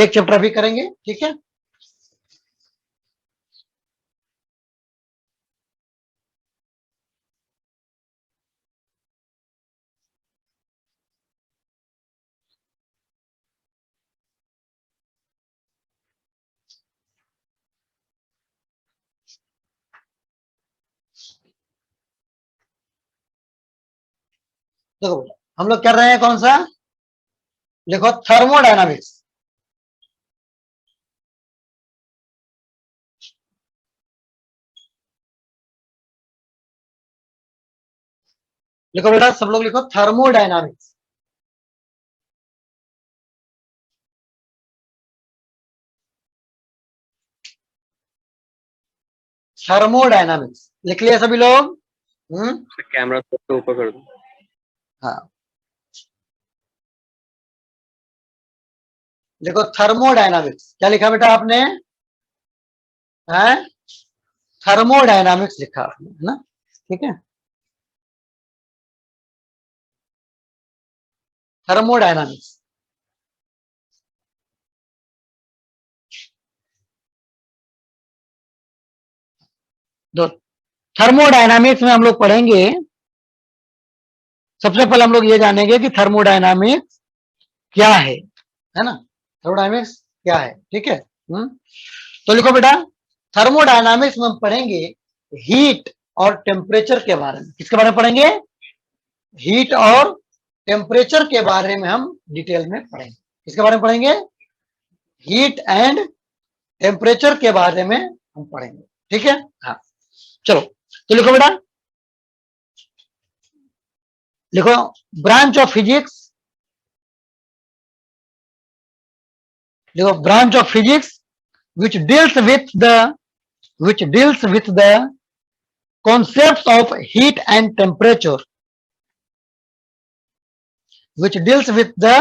एक चैप्टर अभी करेंगे, ठीक है। देखो हम लोग कर रहे हैं कौन सा, देखो थर्मोडायनामिक्स। लिखो बेटा, सब लोग लिखो थर्मोडायनामिक्स। थर्मोडायनामिक्स लिख लिया सभी लोग? कैमरा सबसे ऊपर कर दो। हाँ, देखो थर्मोडायनामिक्स क्या लिखा बेटा आपने? है थर्मोडायनामिक्स लिखा आपने, है ना, ठीक है। थर्मोडायनामिक्स। दो थर्मोडायनामिक्स में हम लोग पढ़ेंगे, सबसे पहले हम लोग ये जानेंगे कि थर्मोडायनामिक्स क्या है ना, थर्मोडायनामिक्स क्या है, ठीक है। तो लिखो बेटा, थर्मोडायनामिक्स में हम पढ़ेंगे हीट और टेम्परेचर के बारे में। किसके बारे में पढ़ेंगे? हीट और टेम्परेचर के बारे में हम डिटेल में पढ़ेंगे। किसके बारे में पढ़ेंगे? हीट एंड टेम्परेचर के बारे में हम पढ़ेंगे, ठीक है। हाँ चलो, तो लिखो बेटा, लिखो ब्रांच ऑफ फिजिक्स, लिखो branch of physics which deals with the concepts of heat and temperature, which deals with the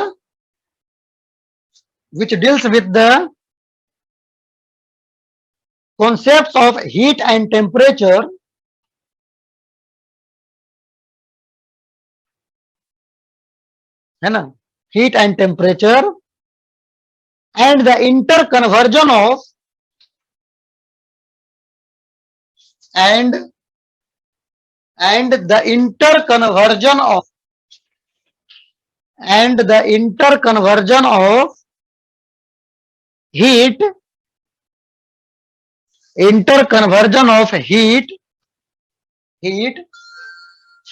concepts of heat and temperature, है ना, heat and temperature and the interconversion of and the interconversion of heat, interconversion of heat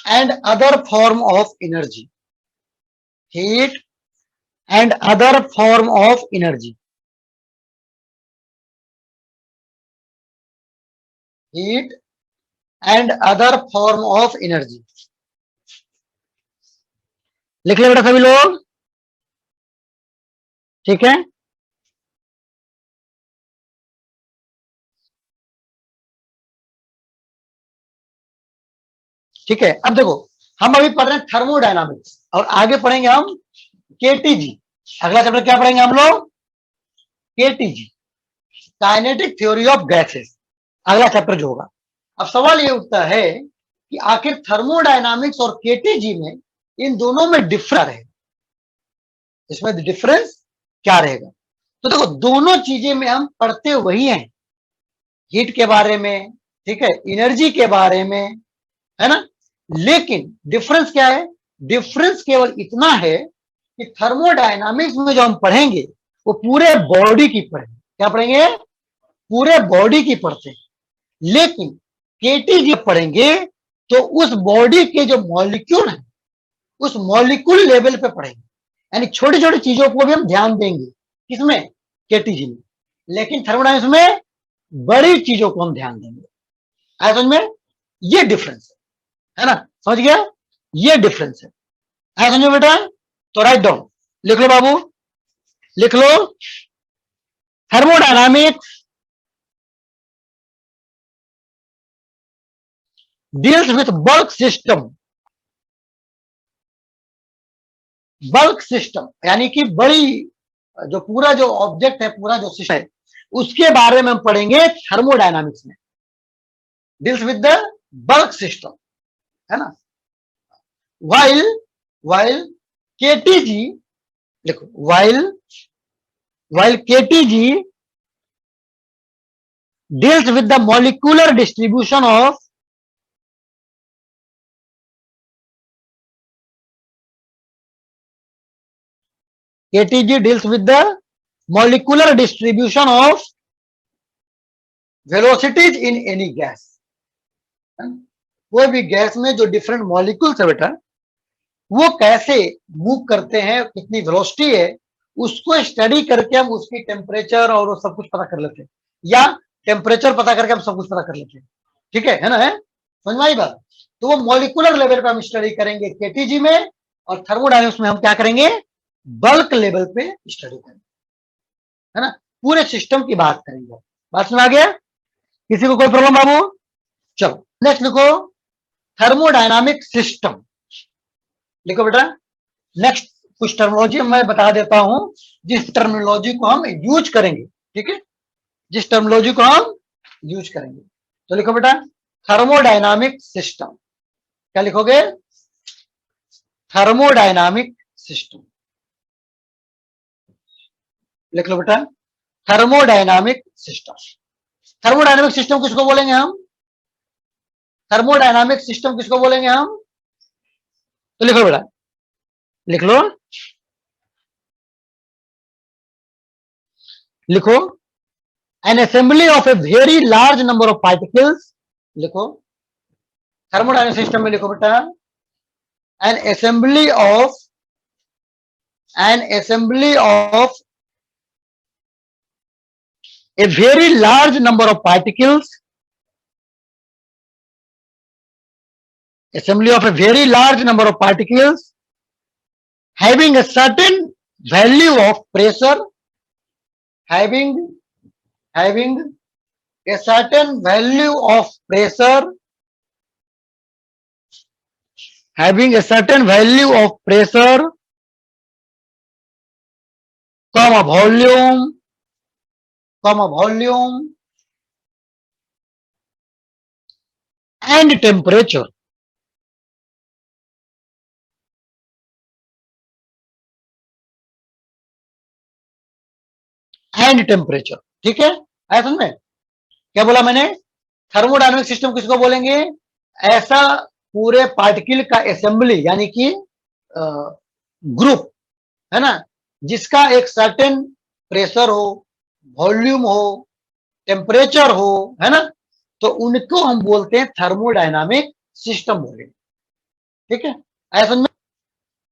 and other form of energy, heat and other form of energy, heat and other form of energy। लिख लिया बेटा सभी लोग, ठीक है। ठीक है, अब देखो हम अभी पढ़ रहे हैं थर्मोडायनामिक्स और आगे पढ़ेंगे हम केटीजी। अगला चैप्टर क्या पढ़ेंगे हम लोग? KTG, kinetic theory of gases, अगला चैप्टर जो होगा। अब सवाल ये उठता है कि आखिर थर्मोडायनामिक्स और केटीजी में इन दोनों में डिफरेंस है, इसमें डिफरेंस क्या रहेगा? तो देखो दोनों चीजें में हम पढ़ते वही हैं, हीट के बारे में, ठीक है, एनर्जी के बारे में, है ना। लेकिन डिफरेंस क्या है? डिफरेंस केवल इतना है कि थर्मोडायनामिक्स में जो हम पढ़ेंगे वो पूरे बॉडी की पढ़ेंगे। क्या पढ़ेंगे? पूरे बॉडी की पढ़ते हैं। लेकिन केटीजी पढ़ेंगे तो उस बॉडी के जो मॉलिक्यूल है उस मॉलिक्यूल लेवल पे पढ़ेंगे, यानी छोटी छोटी चीजों को भी हम ध्यान देंगे। किसमें? केटीजी में। लेकिन थर्मोडायनामिक्स में बड़ी चीजों को हम ध्यान देंगे। आया समझ में? ये डिफरेंस है ना, समझ गया? ये डिफरेंस है, आया समझ में बेटा? तो राइट डाउन, लिख लो बाबू, लिख लो, thermodynamics deals with bulk system. Bulk system यानी कि बड़ी, जो पूरा जो ऑब्जेक्ट है, पूरा जो सिस्टम है, उसके बारे में हम पढ़ेंगे थर्मोडायनामिक्स में। Deals with the bulk system, है ना। वाइल केटीजी, देखो while while KTG deals with the molecular distribution of KTG deals with the molecular distribution of velocities in any gas. कोई भी गैस में जो डिफरेंट मॉलिक्यूल्स है बेटा, वो कैसे मूव करते हैं, कितनी वेलोसिटी है, उसको स्टडी करके हम उसकी टेम्परेचर और वो सब कुछ पता कर लेते हैं, या टेम्परेचर पता करके हम सब कुछ पता कर लेते हैं। ठीक है ना? है समझ में आई बात? तो वो मॉलिकुलर लेवल पे हम स्टडी करेंगे केटीजी में, और थर्मोडायनेमिक्स में हम क्या करेंगे? बल्क लेवल पे स्टडी करेंगे, है ना? पूरे सिस्टम की बात करेंगे। बात सुना गया? किसी को कोई प्रॉब्लम बाबू? चलो नेक्स्ट लिखो, थर्मोडायनामिक सिस्टम। लिखो बेटा। नेक्स्ट कुछ टर्मिनोलॉजी मैं बता देता हूं, जिस टर्मिनोलॉजी को हम यूज करेंगे। ठीक है, जिस टर्मिनोलॉजी को हम यूज करेंगे। तो लिखो बेटा, थर्मोडायनामिक सिस्टम। क्या लिखोगे? Thermodynamic system. लिख लो बेटा, थर्मोडायनामिक सिस्टम। थर्मोडायनामिक सिस्टम किसको बोलेंगे हम? थर्मोडायनामिक सिस्टम किसको बोलेंगे हम? तो लिखो बेटा, लिख लो, लिखो, an assembly of a very large number of particles। लिखो, थर्मोडायनामिक सिस्टम में लिखो बेटा, an assembly of a very large number of particles, assembly of a very large number of particles having a certain value of pressure, having a certain value of pressure, having a certain value of pressure, comma volume and temperature। And temperature. ठीक है, आया समझ में? क्या बोला मैंने? Thermodynamic system किसको बोलेंगे? ऐसा पूरे पार्टिकल का असेंबली, यानी कि ग्रुप, है ना, जिसका एक सर्टेन प्रेशर हो, वॉल्यूम हो, टेम्परेचर हो, है ना, तो उनको हम बोलते हैं थर्मोडायनामिक सिस्टम बोलेंगे। ठीक है, आया समझ में?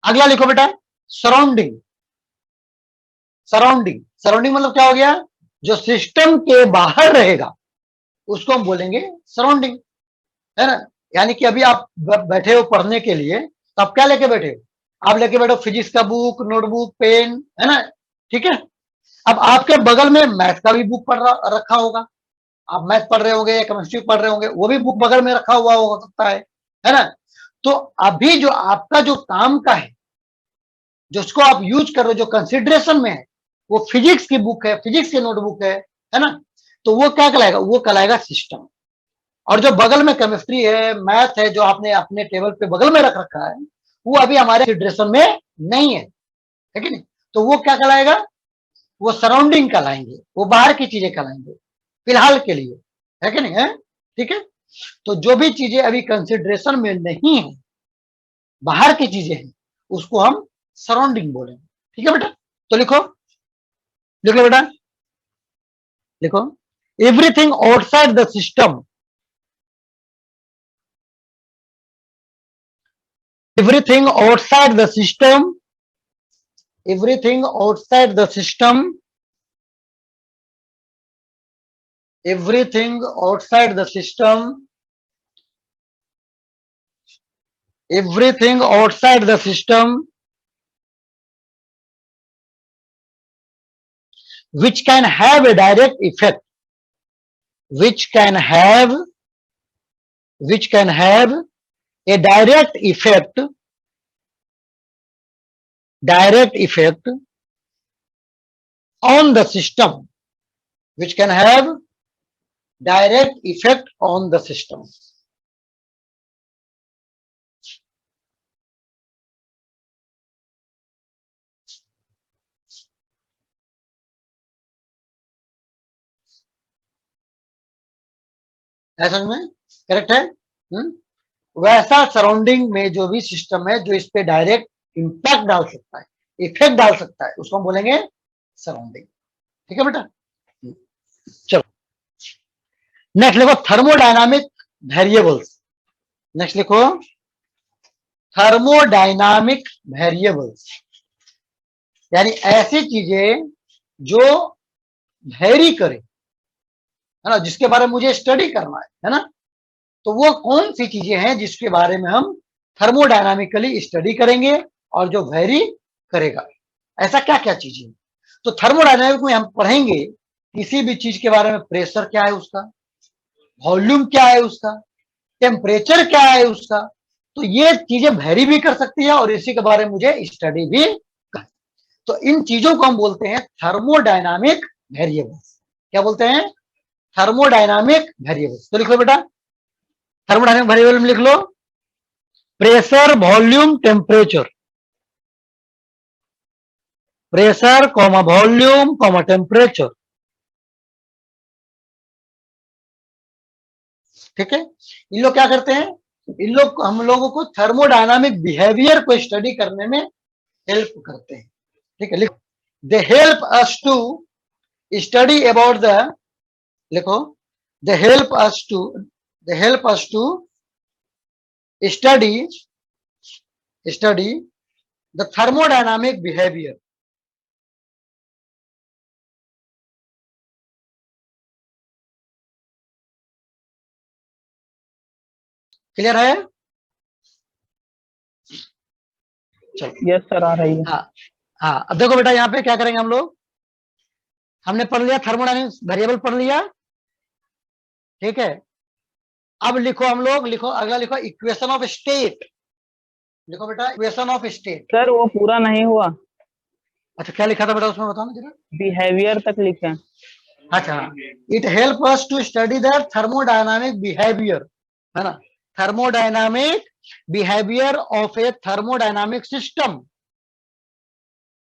अगला लिखो बेटा, सराउंडिंग। सराउंडिंग मतलब क्या हो गया? जो सिस्टम के बाहर रहेगा उसको हम बोलेंगे सराउंडिंग, है ना। यानी कि अभी आप बैठे हो पढ़ने के लिए, तो आप क्या लेके बैठे हो? आप लेके बैठो फिजिक्स का बुक, नोटबुक, पेन, है ना। ठीक है, अब आपके बगल में मैथ का भी बुक रखा होगा, आप मैथ पढ़ रहे होंगे, केमिस्ट्री पढ़ रहे होंगे, वो भी बुक बगल में रखा हुआ हो सकता है ना। तो अभी जो आपका जो काम का है, जिसको आप यूज कर रहे हो, जो कंसिडरेशन में है, वो फिजिक्स की बुक है, फिजिक्स की नोटबुक है ना। तो वो क्या कहलाएगा? वो कहलाएगा सिस्टम। और जो बगल में केमिस्ट्री है, मैथ है, जो आपने अपने टेबल पे बगल में रख रखा है, वो अभी हमारे कंसिडरेशन में नहीं है कि नहीं? तो वो क्या कहलाएगा? वो सराउंडिंग कहलाएंगे, वो बाहर की चीजें कहलाएंगे फिलहाल के लिए, है कि नहीं? है, ठीक है। तो जो भी चीजें अभी कंसिडरेशन में नहीं है, बाहर की चीजें हैं, उसको हम सराउंडिंग बोलेंगे। ठीक है बेटा, तो लिखो, लिख लो बेटा, लिखो, everything outside the system, everything outside the system, everything outside the system, everything outside the system, everything outside the system which can have a direct effect, which can have a direct effect on the system, which can have direct effect on the system। ऐसा में correct है। वैसा surrounding में जो भी system है जो इस पे डायरेक्ट इंपैक्ट डाल सकता है, इफेक्ट डाल सकता है, उसको हम बोलेंगे सराउंडिंग। ठीक है बेटा। चलो नेक्स्ट लिखो थर्मोडायनामिक वेरिएबल्स। नेक्स्ट लिखो थर्मोडायनामिक वेरिएबल्स, यानी ऐसी चीजें जो वेरी करे, है ना, जिसके बारे में मुझे स्टडी करना है ना। तो वो कौन सी चीजें हैं जिसके बारे में हम थर्मोडायनामिकली स्टडी करेंगे और जो वेरी करेगा, ऐसा क्या क्या चीजें। तो थर्मोडायनामिक में हम पढ़ेंगे किसी भी चीज के बारे में, प्रेशर क्या है उसका, वॉल्यूम क्या है उसका, टेम्परेचर क्या है उसका। तो ये चीजें वेरी भी कर सकती है और इसी के बारे में मुझे स्टडी भी कर। तो इन चीजों को हम बोलते हैं थर्मोडायनामिक वेरिएबल्स। क्या बोलते हैं? Thermodynamic variables. तो लिख लो बेटा, थर्मोडायनामिक वेरिएबल में लिख low pressure, volume, temperature. Pressure comma volume comma temperature. ठीक है। इन लोग क्या करते हैं, इन लोग हम लोगों को थर्मोडायनामिक बिहेवियर को स्टडी करने में हेल्प करते हैं। ठीक है, लिखो they help us to study about the, लिखो they help us to, they help us to study study the thermodynamic behaviour. Clear है? चलो यस सर, आ रही है। हाँ हाँ, अब देखो बेटा यहाँ पे क्या करेंगे हम लोग। हमने पढ़ लिया थर्मोडायनामिक वेरिएबल पढ़ लिया, ठीक है। अब लिखो हम लोग, लिखो अगला, लिखो इक्वेशन ऑफ स्टेट। लिखो बेटा इक्वेशन ऑफ स्टेट। सर वो पूरा नहीं हुआ, अच्छा क्या लिखा था बेटा उसमें, बताओ ना जरा। बिहेवियर तक लिखे। अच्छा, it help us to study the thermodynamic behaviour, है ना, thermodynamic behaviour of a thermodynamic system,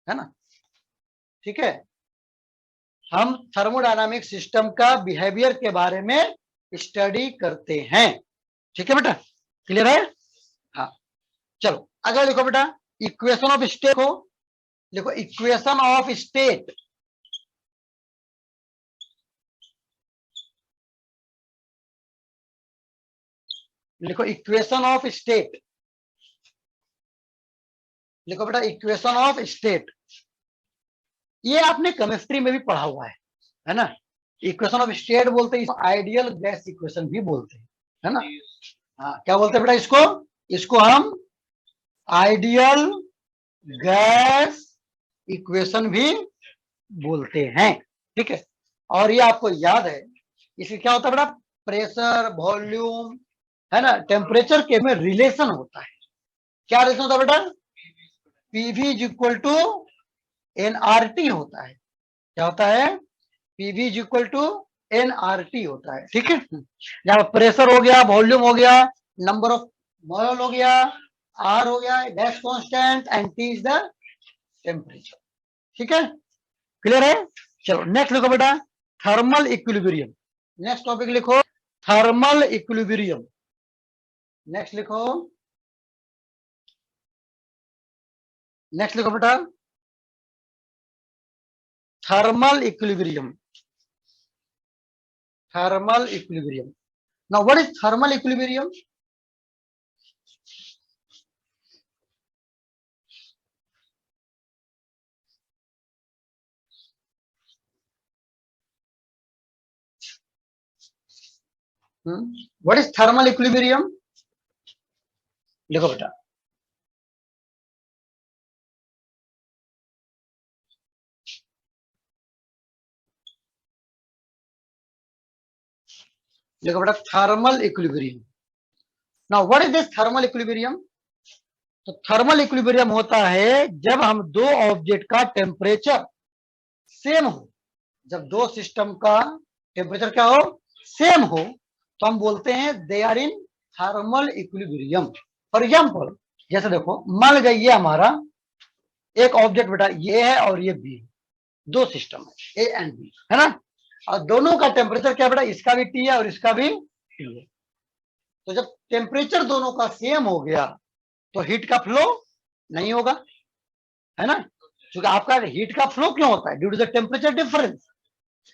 है ना। ठीक है, हम थर्मोडायनामिक सिस्टम का बिहेवियर के बारे में स्टडी करते हैं। ठीक है बेटा, क्लियर है? हाँ चलो अगला लिखो बेटा इक्वेशन ऑफ स्टेट को। लिखो इक्वेशन ऑफ स्टेट। लिखो इक्वेशन ऑफ स्टेट। लिखो बेटा इक्वेशन ऑफ स्टेट। ये आपने केमिस्ट्री में भी पढ़ा हुआ है ना। इक्वेशन ऑफ स्टेट बोलते हैं, आइडियल गैस इक्वेशन भी बोलते हैं, है ना। हाँ क्या बोलते हैं बेटा इसको, इसको हम आइडियल गैस इक्वेशन भी बोलते हैं। ठीक है, और ये आपको याद है, इससे क्या होता है बेटा, प्रेशर, वॉल्यूम, है ना, टेम्परेचर के में रिलेशन होता है। क्या रिलेशन होता है बेटा? PV is equal to NRT होता है। क्या होता है? PV is equal to NRT होता है। ठीक है, जहां प्रेशर हो गया, वॉल्यूम हो गया, नंबर ऑफ मोल हो गया, आर हो गया gas constant, and T is the temperature. ठीक है, क्लियर है? चलो नेक्स्ट लिखो बेटा थर्मल इक्विलिब्रियम। नेक्स्ट टॉपिक लिखो थर्मल इक्विलिब्रियम। नेक्स्ट लिखो, नेक्स्ट लिखो बेटा thermal equilibrium. Thermal equilibrium. Now what is thermal equilibrium? What is thermal equilibrium? लिखो बेटा लिखो बेटा thermal equilibrium. Now what is this thermal equilibrium? तो थर्मल इक्विलिब्रियम होता है जब हम दो ऑब्जेक्ट का टेम्परेचर सेम हो, जब दो सिस्टम का टेम्परेचर क्या हो, सेम हो, तो हम बोलते हैं they are in thermal equilibrium. For example जैसे देखो, मान लीजिए ये हमारा एक ऑब्जेक्ट बेटा ये है और ये बी, दो सिस्टम है ए एंड बी, है ना, और दोनों का टेम्परेचर क्या बेटा, इसका भी टी है और इसका भी लिए। तो जब टेम्परेचर दोनों का सेम हो गया तो हीट का फ्लो नहीं होगा, है ना। क्योंकि आपका हीट का फ्लो क्यों होता है? Due to the temperature difference.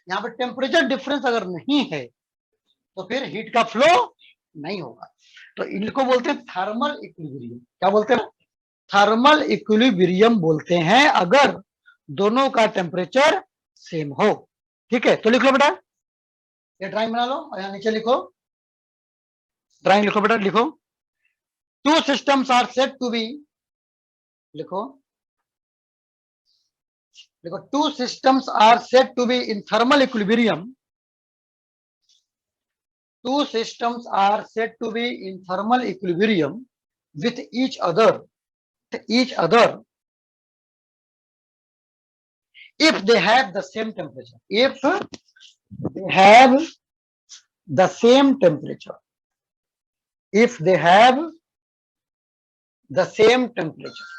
यहाँ पर टेम्परेचर डिफरेंस अगर नहीं है तो फिर हीट का फ्लो नहीं होगा। तो इनको बोलते हैं थर्मल इक्विलिब्रियम। क्या बोलते हैं? थर्मल इक्विलिब्रियम बोलते हैं अगर दोनों का टेम्परेचर सेम हो। ठीक है, तो लिख लो बेटा, ये ड्राइंग बना लो और यहाँ नीचे लिखो, ड्राइंग लिखो बेटा, लिखो। Two systems are said to be, लिखो देखो, two systems are said to be in thermal equilibrium. Two systems are said to be in thermal equilibrium with each other if they have the same temperature. If they have the same temperature. If they have the same temperature.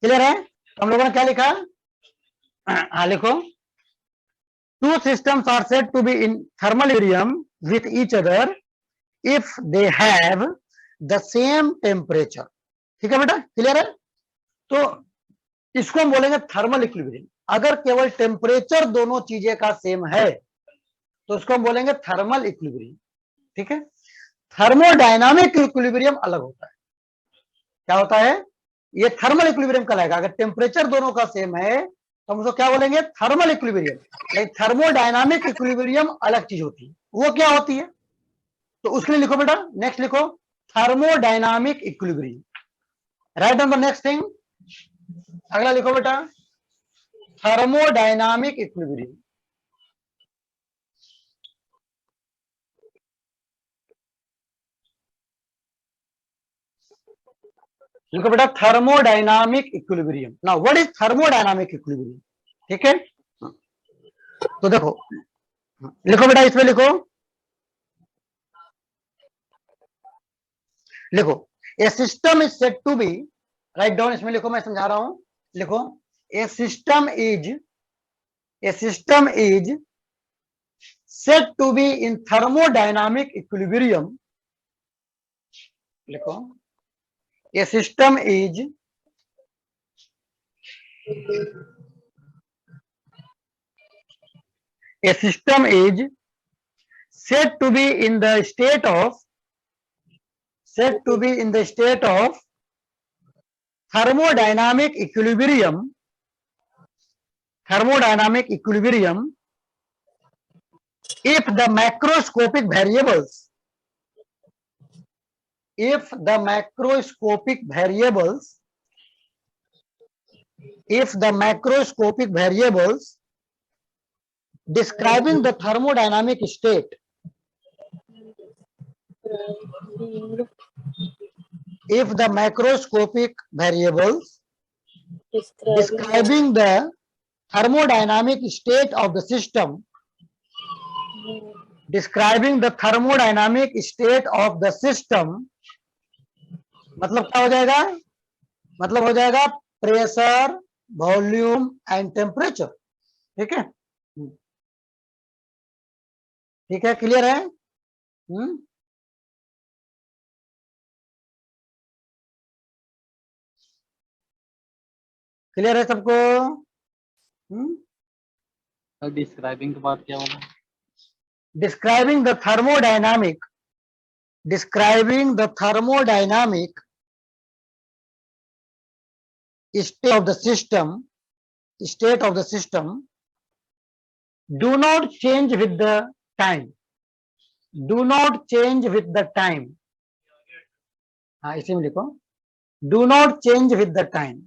Clear है? तो हम लोगों ने क्या लिखा? हाँ लिखो, two systems are said to be in thermal equilibrium with each other if they have the same temperature. ठीक है बेटा, क्लियर है? तो इसको हम बोलेंगे थर्मल इक्विलिब्रियम। अगर केवल टेम्परेचर दोनों चीजें का सेम है तो उसको हम बोलेंगे थर्मल इक्विलिब्रियम। ठीक है? थर्मोडायनामिक इक्विलिब्रियम अलग होता है। क्या होता है? ये थर्मल इक्विलिब्रियम कहलाएगा। अगर टेम्परेचर दोनों का सेम है तो हम उसको क्या बोलेंगे? Thermal equilibrium. लेकिन थर्मोडायनामिक इक्विलिब्रियम अलग चीज होती है। वो क्या होती है? तो उसके लिए लिखो बेटा, नेक्स्ट लिखो thermodynamic equilibrium. Write down the next thing. अगला लिखो बेटा थर्मोडायनामिक इक्विलिब्रियम। लिखो बेटा thermodynamic equilibrium. Now what is thermodynamic equilibrium? ठीक है, तो देखो लिखो बेटा, इसमें लिखो, लिखो a system is said to be, write down, इसमें लिखो, मैं समझा रहा हूं, लिखो a system is said to be in thermodynamic equilibrium. लिखो a system is said to be in the state of thermodynamic equilibrium if the macroscopic variables describing the thermodynamic state describing the thermodynamic state of the system मतलब क्या हो जाएगा? मतलब हो जाएगा pressure, volume and temperature. ठीक है, ठीक है, क्लियर है? क्लियर है सबको? डिस्क्राइबिंग के बाद क्या बोला? describing the thermodynamic state of the system do not change with the time. हाँ, इसी में लिखो do not change with the time,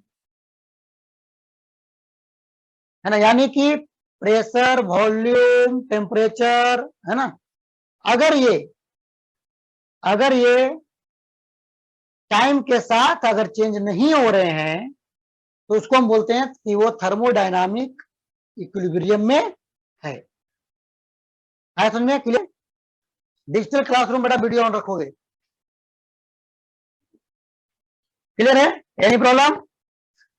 है ना? यानी कि प्रेशर, वॉल्यूम, टेम्परेचर, है ना, अगर ये टाइम के साथ अगर चेंज नहीं हो रहे हैं तो उसको हम बोलते हैं कि वो थर्मोडायनामिक इक्विलिब्रियम में है। समझ में? क्लियर? डिजिटल क्लासरूम बेटा वीडियो ऑन रखोगे? क्लियर है? Any problem?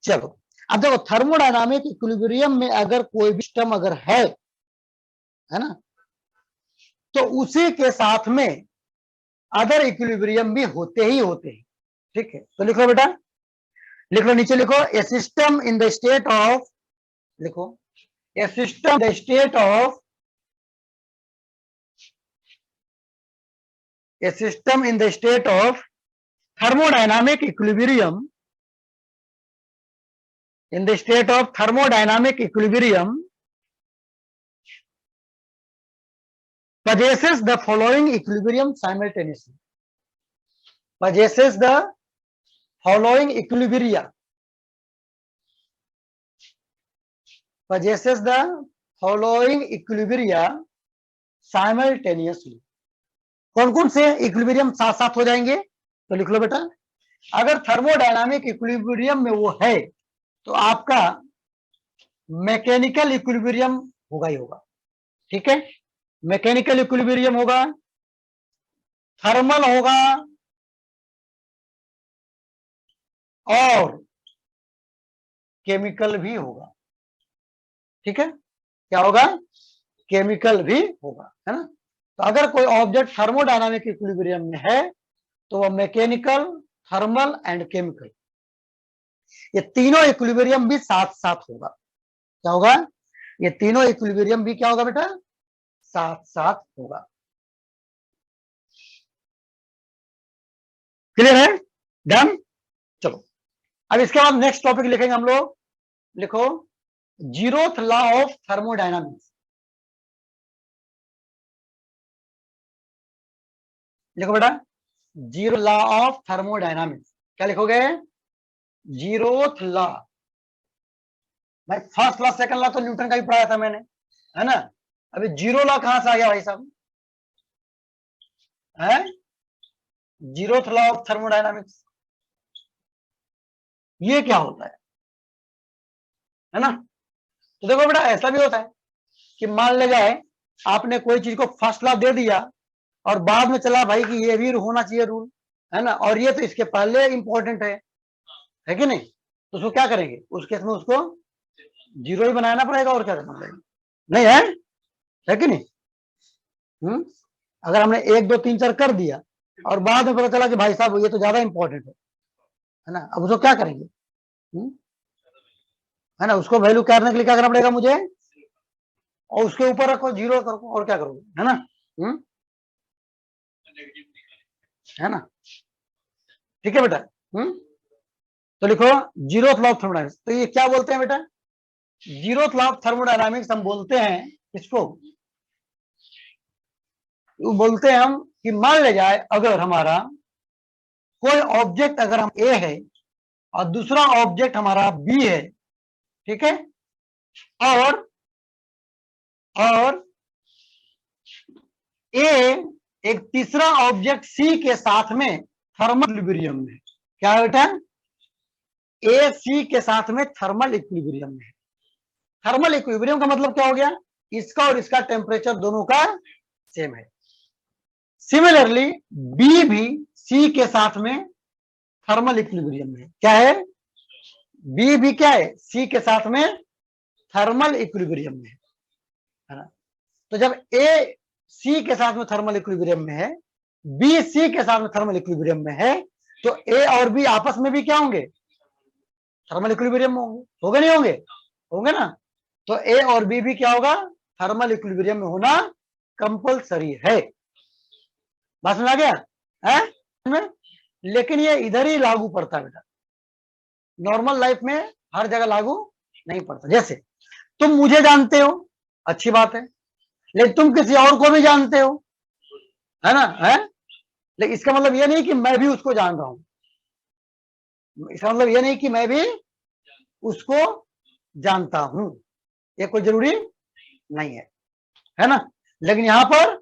चलो अब देखो, थर्मोडायनामिक इक्विलिब्रियम में अगर कोई भी सिस्टम अगर है ना, तो उसी के साथ में अदर इक्विलिब्रियम भी होते ही होते हैं। ठीक है, तो लिख लो बेटा, लिख लो, नीचे लिखो a system in the state of, लिखो a system the state of thermodynamic equilibrium possesses the following equilibrium simultaneously. कौन कौन से इक्विलिब्रियम साथ साथ हो जाएंगे? तो लिख लो बेटा, अगर थर्मोडायनामिक इक्विलिब्रियम में वो है तो आपका मैकेनिकल इक्विलिब्रियम होगा ही होगा। ठीक है, मैकेनिकल इक्विलिब्रियम होगा, थर्मल होगा और केमिकल भी होगा। ठीक है, क्या होगा? केमिकल भी होगा, है ना। तो अगर कोई ऑब्जेक्ट थर्मोडायनामिक इक्विलिब्रियम में है तो वह मैकेनिकल, थर्मल एंड केमिकल, ये तीनों इक्विलिब्रियम भी साथ साथ होगा। क्या होगा? ये तीनों इक्विलिब्रियम भी क्या होगा बेटा? साथ साथ होगा। क्लियर है? डन। चलो अब इसके बाद नेक्स्ट टॉपिक लिखेंगे हम लोग। लिखो, जीरोथ लॉ ऑफ थर्मोडायनामिक्स। लिखो बेटा, जीरो लॉ ऑफ थर्मोडायनामिक्स। क्या लिखोगे? Zeroth law. भाई फर्स्ट लॉ सेकंड लॉ तो न्यूटन का भी पढ़ाया था मैंने, है ना। अभी जीरो लॉ कहां से आ गया भाई साहब? है जीरोथ लॉ ऑफ थर्मोडायनामिक्स, ये क्या होता है ना। तो देखो बेटा, ऐसा भी होता है कि मान ले जाए आपने कोई चीज को फर्स्ट लॉ दे दिया और बाद में चला भाई कि ये भी होना चाहिए रूल, है ना, और ये तो इसके पहले इंपॉर्टेंट है कि नहीं। तो उसको क्या करेंगे? उस केस में उसको जीरो ही बनाना पड़ेगा, और क्या करना पड़ेगा? नहीं है कि नहीं? अगर हमने 1 2 3 4 कर दिया और बाद में पता चला कि भाई साहब ये तो ज्यादा इंपॉर्टेंट है ना, अब उसको क्या करेंगे? है ना, उसको वैल्यू करने के लिए क्या करना पड़ेगा मुझे? और उसके ऊपर रखो, जीरो करो, और क्या करोगे, है ना। है ना, ठीक है बेटा। तो लिखो जीरोथ लॉ ऑफ थर्मोडायनामिक्स। तो ये क्या बोलते हैं बेटा? जीरोथ लॉ ऑफ थर्मोडायनामिक्स हम बोलते हैं इसको, बोलते हैं हम कि मान ले जाए अगर हमारा कोई ऑब्जेक्ट, अगर हम ए है और दूसरा ऑब्जेक्ट हमारा बी है, ठीक है, और ए एक तीसरा ऑब्जेक्ट सी के साथ में थर्मल इक्विलिब्रियम में। क्या है बेटा? ए सी के साथ में थर्मल इक्विलिब्रियम में। थर्मल इक्विलिब्रियम का मतलब क्या हो गया? इसका और इसका टेम्परेचर दोनों का सेम है। सिमिलरली बी भी सी के साथ में थर्मल इक्विलिब्रियम में। क्या है? बी भी क्या है? सी के साथ में थर्मल इक्विलिब्रियम में, है ना। तो जब ए सी के साथ में थर्मल इक्विलिब्रियम में है, बी सी के साथ में थर्मल इक्विलिब्रियम में है, तो ए और बी आपस में भी क्या होंगे? थर्मल इक्विलिब्रियम में होंगे नहीं होंगे? होंगे ना। तो ए और बी भी क्या होगा? थर्मल इक्विलिब्रियम में होना कंपलसरी है। बात समझ आ गया है? लेकिन ये इधर ही लागू पड़ता है बेटा, नॉर्मल लाइफ में हर जगह लागू नहीं पड़ता। जैसे तुम मुझे जानते हो, अच्छी बात है, लेकिन तुम किसी और को भी जानते हो, है ना, है। लेकिन इसका मतलब ये नहीं कि मैं भी उसको जान रहा हूं, इसका मतलब ये नहीं कि मैं भी उसको जानता हूं, ये कोई जरूरी नहीं है ना। लेकिन यहां पर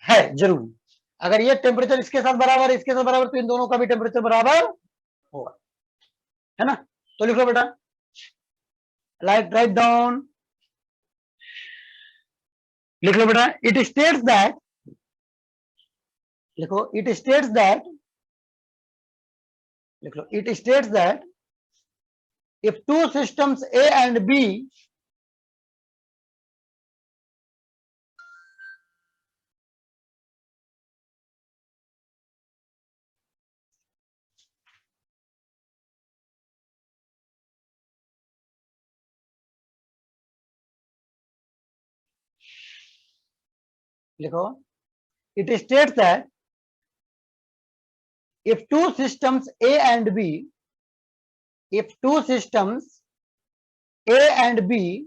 है जरूरी, अगर ये टेम्परेचर इसके साथ बराबर है, इसके साथ बराबर, तो इन दोनों का भी टेम्परेचर बराबर होगा, है ना। तो लिख लो बेटा, राइट डाउन, लिख लो बेटा, इट स्टेट्स दैट, लिखो इट स्टेट्स दैट, लिख लो it states that if two systems A and B लिखो, it states that if two systems A and B, if two systems A and B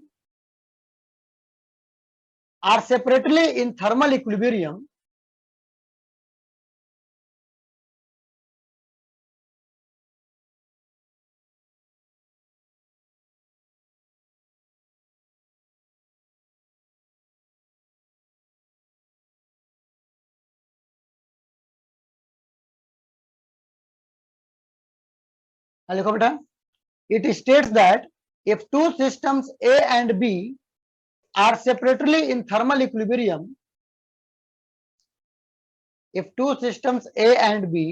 are separately in thermal equilibrium, लिखो बेटा, it states that if two systems A and B are separately in thermal equilibrium, if two systems A and B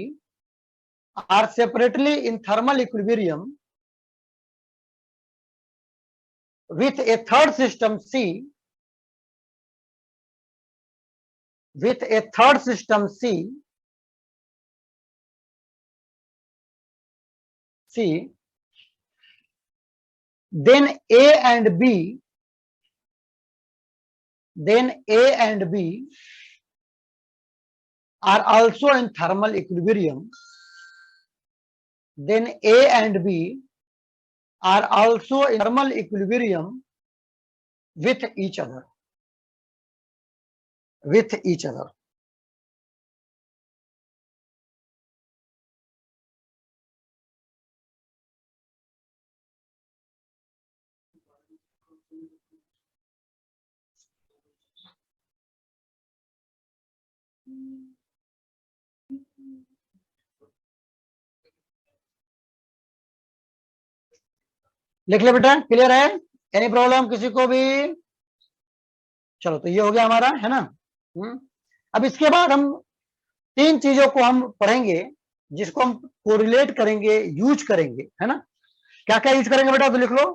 are separately in thermal equilibrium, with a third system C, with a third system C, then A and B, are also in thermal equilibrium. Then A and B are also in thermal equilibrium with each other. With each other. लिख ले बेटा, clear है? Any problem किसी को भी? चलो तो ये हो गया हमारा, है ना। अब इसके बाद हम तीन चीजों को हम पढ़ेंगे जिसको हम कोरिलेट करेंगे, यूज करेंगे, है ना। क्या क्या यूज करेंगे बेटा, तो लिख लो।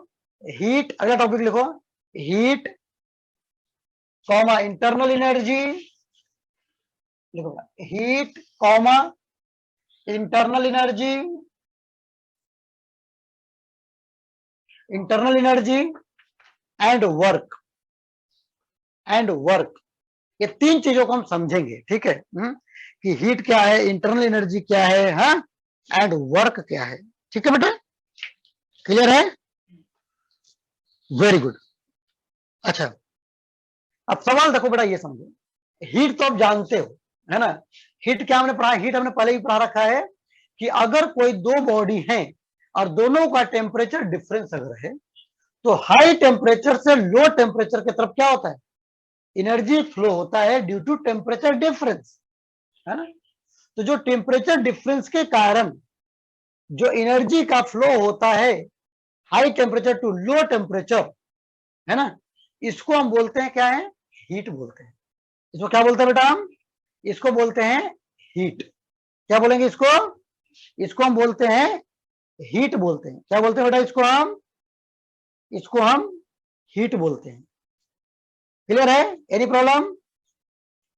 हीट, अगला टॉपिक लिखो, हीट कॉमा इंटरनल एनर्जी, लिखो heat comma internal energy, internal energy and work, ये तीन चीजों को हम समझेंगे, ठीक है। कि हीट क्या है, इंटरनल एनर्जी क्या है, हाँ, एंड वर्क क्या है, ठीक है बेटा, क्लियर है? Very good. अच्छा, अब सवाल देखो बेटा, ये समझो, हीट तो आप जानते हो, है ना। हीट क्या हमने पढ़ा, हीट हमने पहले ही पढ़ा रखा है कि अगर कोई दो बॉडी है और दोनों का टेम्परेचर डिफरेंस अगर है, तो हाई टेम्परेचर से लो टेम्परेचर की तरफ क्या होता है, एनर्जी फ्लो होता है ड्यू टू टेम्परेचर डिफरेंस, है ना। तो जो टेम्परेचर डिफरेंस के कारण जो एनर्जी का फ्लो होता है high temperature to low temperature, है ना, इसको हम बोलते हैं क्या है, हीट बोलते हैं। इसको क्या बोलते हैं बेटा हम, इसको बोलते हैं हीट। क्या बोलेंगे इसको, इसको हम बोलते हैं हीट बोलते हैं। क्या बोलते हैं बेटा इसको हम हीट बोलते हैं। क्लियर है? एनी प्रॉब्लम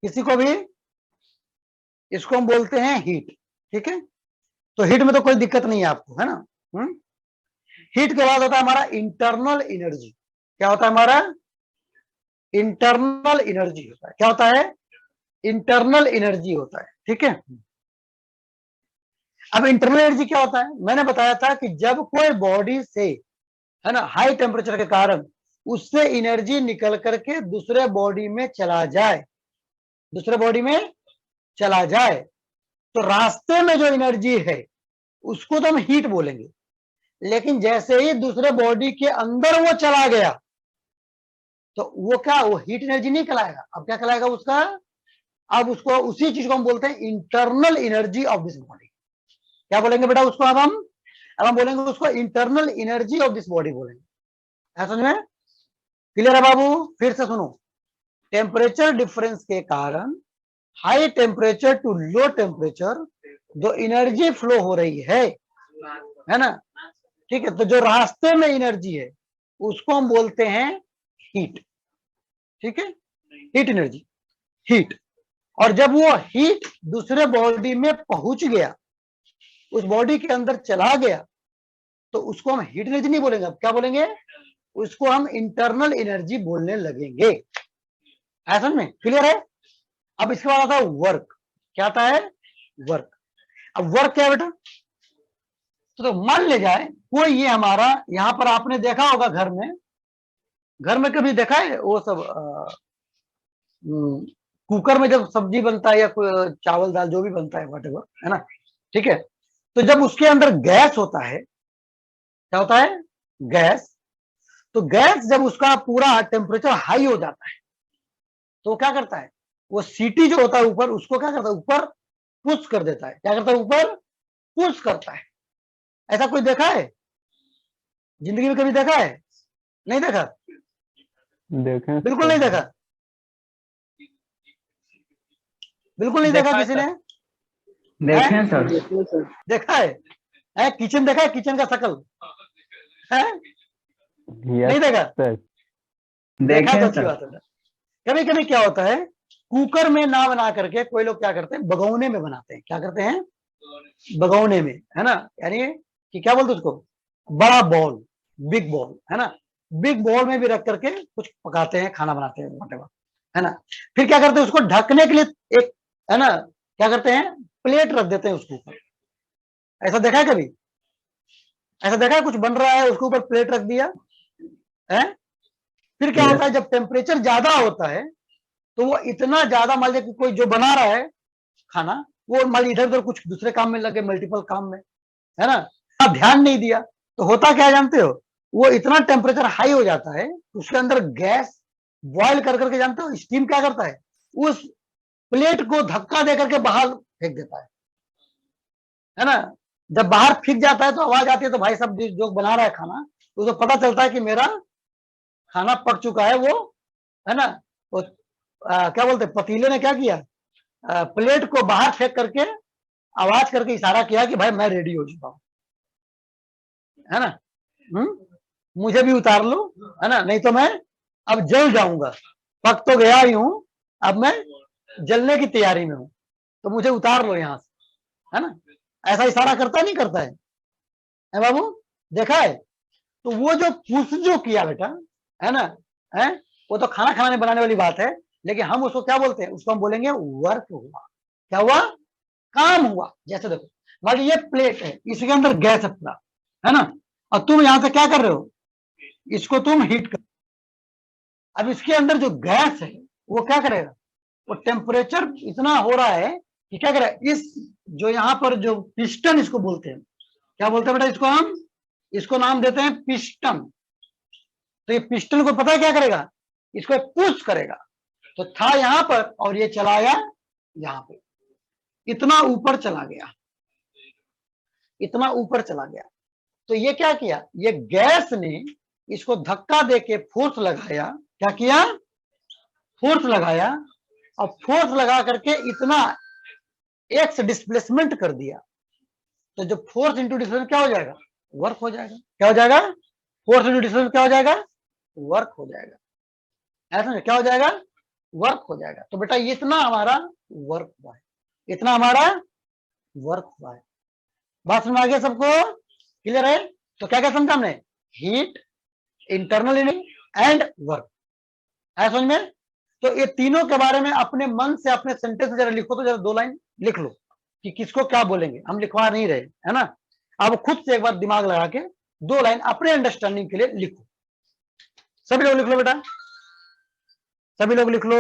किसी को भी? इसको हम बोलते हैं हीट, ठीक है। तो हीट में तो कोई दिक्कत नहीं है आपको, है ना। हीट के बाद होता है हमारा इंटरनल एनर्जी। क्या होता है हमारा, इंटरनल एनर्जी होता है। क्या होता है, इंटरनल एनर्जी होता है, ठीक है। अब इंटरनल एनर्जी क्या होता है, मैंने बताया था कि जब कोई बॉडी से, है ना, हाई टेम्परेचर के कारण उससे एनर्जी निकल करके दूसरे बॉडी में चला जाए, दूसरे बॉडी में चला जाए, तो रास्ते में जो एनर्जी है उसको तो हम हीट बोलेंगे। लेकिन जैसे ही दूसरे बॉडी के अंदर वो चला गया, तो वो क्या, वो हीट एनर्जी नहीं कहलाएगा। अब क्या कहलाएगा उसका, अब उसको, उसी चीज को हम बोलते हैं internal energy of this body. क्या बोलेंगे बेटा उसको, अब हम बोलेंगे उसको internal energy of this body बोलेंगे। समझ में? क्लियर है बाबू? फिर से सुनो, टेम्परेचर डिफरेंस के कारण high temperature to low temperature जो एनर्जी फ्लो हो रही है ना, ठीक है, तो जो रास्ते में एनर्जी है उसको हम बोलते हैं हीट, ठीक है, हीट एनर्जी, हीट। और जब वो हीट दूसरे बॉडी में पहुंच गया, उस बॉडी के अंदर चला गया, तो उसको हम हीट एनर्जी नहीं बोलेंगे। अब क्या बोलेंगे, उसको हम इंटरनल एनर्जी बोलने लगेंगे। ऐसा में क्लियर है? अब इसके बाद आता है वर्क। क्या आता है, वर्क। अब वर्क क्या है बेटा, तो मान ले जाए कोई, ये हमारा, यहां पर आपने देखा होगा घर में कभी देखा है वो सब कुकर में जब सब्जी बनता है या चावल दाल जो भी बनता है व्हाटएवर, है ना, ठीक है। तो जब उसके अंदर गैस होता है, क्या होता है, गैस। तो गैस जब उसका पूरा टेम्परेचर हाई हो जाता है, तो क्या करता है, वो सीटी जो होता है ऊपर, उसको क्या करता है, ऊपर पुश कर देता है। क्या करता है, ऊपर पुश करता है। ऐसा कोई देखा है जिंदगी में, कभी देखा है? नहीं देखा? देखें बिल्कुल नहीं देखा, बिल्कुल नहीं देखा किसी ने? देखें सर। देखा है? किचन देखा है, किचन का शकल है? नहीं देखा? सर देखा तो देखें अच्छी सर। बात है। कभी कभी क्या होता है, कुकर में ना बना करके कोई लोग क्या करते हैं, भगोने में बनाते हैं। क्या करते हैं? भगोने में, है ना। यानी कि क्या बोलते हैं उसको, बड़ा बॉल, बिग बॉल, है ना। बिग बॉल में भी रख करके कुछ पकाते हैं, खाना बनाते हैं, whatever, है ना। फिर क्या करते हैं, उसको ढकने के लिए एक, है ना, क्या करते हैं, प्लेट रख देते हैं उसके ऊपर। ऐसा देखा है कभी? ऐसा देखा है, कुछ बन रहा है उसके ऊपर प्लेट रख दिया है। फिर क्या होता है, यस। जब टेम्परेचर ज्यादा होता है तो वो इतना ज्यादा, मान लीजिए कि कोई जो बना रहा है खाना, वो मान लीजिए इधर उधर कुछ दूसरे काम में लगे, मल्टीपल काम में, है ना, आप ध्यान नहीं दिया, तो होता क्या है जानते हो, वो इतना टेम्परेचर हाई हो जाता है, उसके अंदर गैस बॉयल कर करके, जानते हो स्टीम क्या करता है, उस प्लेट को धक्का दे करके बाहर फेंक देता है ना। जब बाहर फेंक जाता है तो आवाज आती है, तो भाई साहब जो बना रहा है खाना, उसको पता चलता है कि मेरा खाना पक चुका है, वो, है ना। वो क्या बोलते हैं, पतीले ने क्या किया, प्लेट को बाहर फेंक करके आवाज करके इशारा किया कि भाई मैं रेडी हो चुका हूं, है ना। मुझे भी उतार लो, है ना, नहीं तो मैं अब जल जाऊंगा। पक तो गया ही हूं, अब मैं जलने की तैयारी में हूं, तो मुझे उतार लो यहां से, है ना। ऐसा इशारा करता नहीं करता है बाबू? देखा है? तो वो जो पुश जो किया बेटा, है ना, है, वो तो खाना खाने बनाने वाली बात है, लेकिन हम उसको क्या बोलते हैं, उसको हम बोलेंगे वर्क हुआ। क्या हुआ? काम हुआ। जैसे देखो, मान लीजिए ये प्लेट है, इसके अंदर गैस है पूरा, है ना, और तुम यहां से क्या कर रहे हो, इसको तुम हीट कर, अब इसके अंदर जो गैस है वो क्या करेगा, वो टेम्परेचर इतना हो रहा है कि क्या करेगा, इस जो यहाँ पर जो पिस्टन इसको बोलते हैं, क्या बोलते हैं बेटा इसको, हम इसको नाम देते हैं पिस्टन। तो ये पिस्टन को पता है क्या करेगा, इसको पुश करेगा, तो था यहां पर और ये चला आया यहां पे, इतना ऊपर चला गया, इतना ऊपर चला गया। तो ये क्या किया, ये गैस ने इसको धक्का देके फोर्स लगाया, क्या किया, फोर्स लगाया, और फोर्स लगा करके इतना एक्स डिस्प्लेसमेंट कर दिया। तो जब फोर्स इंटू डिस्प्लेसमेंट क्या हो जाएगा, वर्क हो जाएगा। क्या हो जाएगा, फोर्स इंटू डिस्प्लेसमेंट क्या हो जाएगा, वर्क हो जाएगा। ऐसा क्या हो जाएगा, वर्क हो जाएगा। तो बेटा इतना हमारा वर्क हुआ है, इतना हमारा वर्क हुआ है। बात समझ आ गया सबको? क्लियर है? तो क्या क्या समझा हमने, heat, internal heating and work, है समझ में? तो ये तीनों के बारे में अपने मन से, अपने सेंटेंस जरा लिखो, तो जरा 2 लाइन लिख लो कि किसको क्या बोलेंगे, हम लिखवा नहीं रहे, है ना। अब खुद से एक बार दिमाग लगा के 2 लाइन अपने अंडरस्टैंडिंग के लिए लिखो। सभी लोग लिख लो बेटा, सभी लोग लिख लो।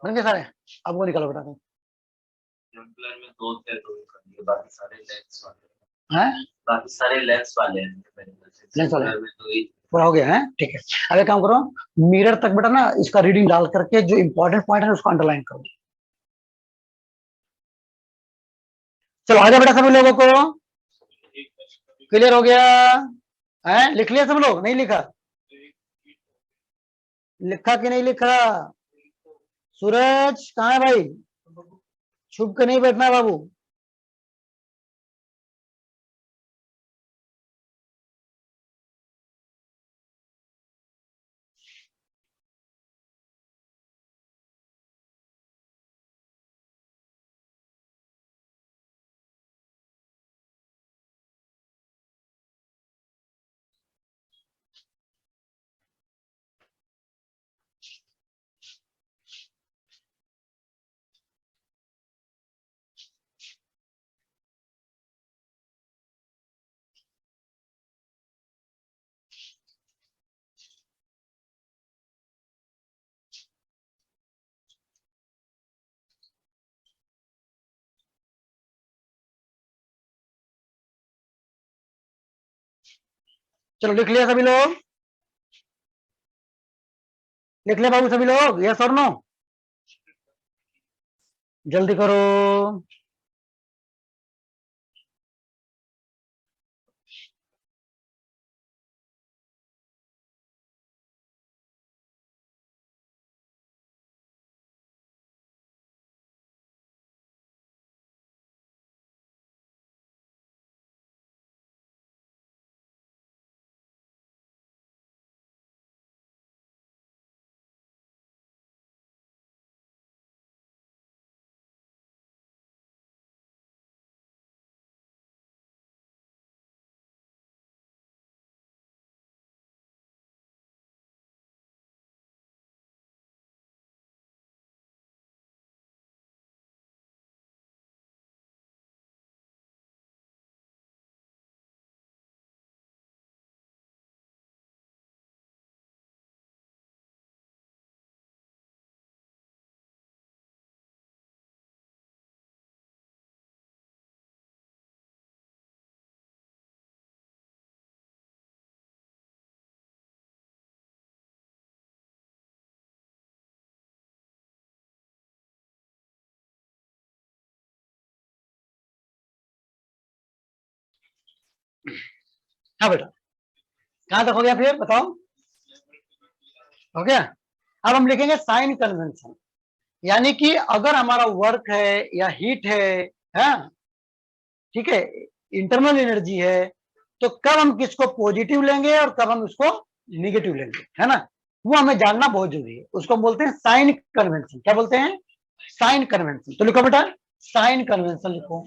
बन गए सारे? अब वो निकालो बेटा, एम्पलर में 2 थे तो बाकी सारे लेंस वाले हैं बाकी सारे लेंस वाले हैं लेंस वाले एम्पलर में 2 ही पूरा हो गया है, ठीक है। अब एक काम करो, मिरर तक बेटा ना इसका रीडिंग डाल करके जो इंपॉर्टेंट पॉइंट है उसको अंडरलाइन करो। चलो आ जाओ बेटा सभी लोगों को, क्लियर हो गया है? लिख लिया सब लोग, नहीं लिखा? लिखा कि नहीं लिखा? सूरज कहाँ है भाई? छुप के नहीं बैठना बाबू। चलो लिख लिया सभी लोग, लिख लिया बाबू सभी लोग, यस और नो, जल्दी करो। हाँ बेटा, कहां तक हो गया फिर बताओ, हो गया। अब हम लिखेंगे साइन कन्वेंशन, यानी कि अगर हमारा वर्क है या हीट है, ठीक है, इंटरनल एनर्जी है, तो कब हम किसको पॉजिटिव लेंगे और कब हम उसको निगेटिव लेंगे, है ना, वो हमें जानना बहुत जरूरी है। उसको हम बोलते हैं साइन कन्वेंशन। क्या बोलते हैं? Sign convention. तो लिखो बेटा, साइन कन्वेंशन लिखो।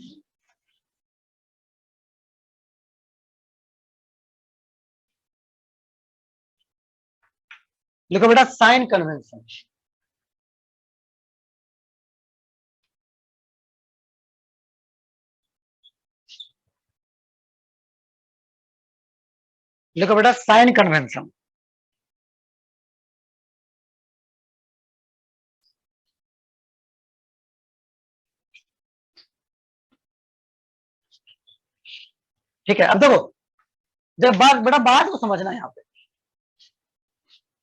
लिखो बेटा साइन कन्वेंशन। लिखो बेटा साइन कन्वेंशन। ठीक है, अब देखो, जब बात बेटा बात को समझना है, यहाँ पे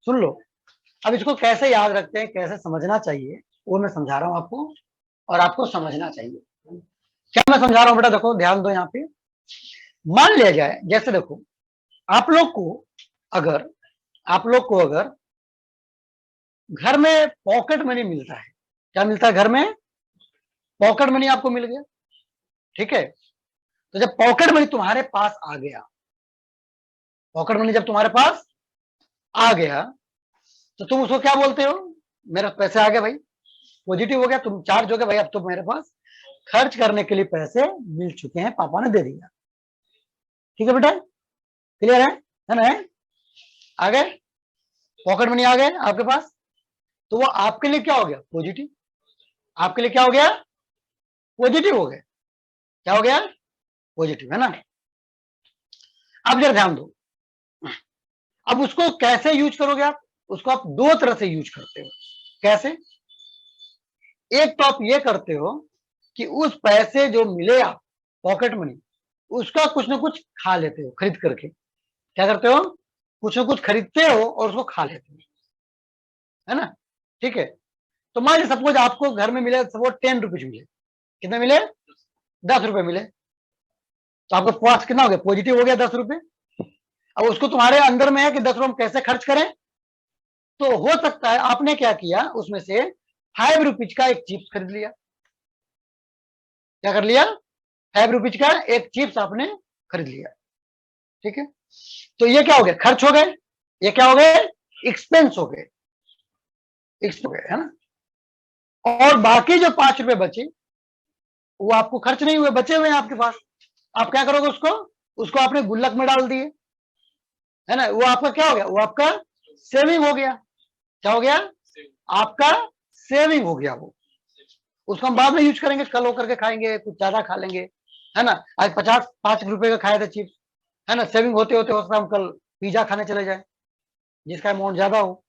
सुन लो। अब इसको कैसे याद रखते हैं, कैसे समझना चाहिए, वो मैं समझा रहा हूं आपको, और आपको समझना चाहिए। क्या मैं समझा रहा हूं बेटा, देखो ध्यान दो यहाँ पे। मान लिया जाए, जैसे देखो, आप लोग को अगर आप लोग को अगर घर में पॉकेट मनी मिलता है, क्या मिलता है घर में? पॉकेट मनी आपको मिल गया, ठीक है। तो जब पॉकेट मनी तुम्हारे पास आ गया, पॉकेट मनी जब तुम्हारे पास आ गया, तो तुम उसको क्या बोलते हो? मेरे पैसे आ गए भाई, पॉजिटिव हो गया, तुम चार्ज हो गए भाई, अब तो मेरे पास खर्च करने के लिए पैसे मिल चुके हैं, पापा ने दे दिया। ठीक है बेटा, क्लियर है ना? आ गए, पॉकेट मनी आ गए आपके पास, तो वो आपके लिए क्या हो गया? पॉजिटिव। आपके लिए क्या हो गया? पॉजिटिव हो गया। क्या हो गया? पॉजिटिव, है ना। अब जरा ध्यान दो, अब उसको कैसे यूज करोगे आप? उसको आप दो तरह से यूज करते हो। कैसे? एक तो आप ये करते हो कि उस पैसे जो मिले आप पॉकेट मनी, उसका कुछ ना कुछ खा लेते हो खरीद करके। क्या करते हो? कुछ ना कुछ खरीदते हो और उसको खा लेते हो, है ना। ठीक है, तो मान लीजिए सपोज आपको घर में मिले, सपोज 10 रुपीज मिले। कितने मिले? 10 रुपए मिले। तो आपका पास कितना हो गया? पॉजिटिव हो गया 10 रुपए। अब उसको तुम्हारे अंदर में है कि 10 रुपए हम कैसे खर्च करें। तो हो सकता है आपने क्या किया, उसमें से 5 रुपीज का एक चिप्स खरीद लिया। क्या कर लिया? 5 रुपीज का एक चिप्स आपने खरीद लिया। ठीक है, तो ये क्या हो गया? खर्च हो गए। ये क्या हो गए? एक्सपेंस हो गए, एक्सपेंस हो गए, है ना। और बाकी जो 5 रुपए बचे, वो आपको खर्च नहीं हुए, बचे हुए हैं आपके पास। आप क्या करोगे? उसको उसको आपने गुल्लक में डाल दिए, है ना। वो आपका क्या हो गया? वो आपका सेविंग हो गया। क्या हो गया? आपका सेविंग हो गया। वो उसको हम बाद में यूज करेंगे, कल होकर के खाएंगे, कुछ ज्यादा खा लेंगे, है ना। आज 5 रुपए का खाए थे चिप्स, है ना, सेविंग होते होते हो सकता है हम कल पिज्जा खाने चले जाए, जिसका अमाउंट ज्यादा हो,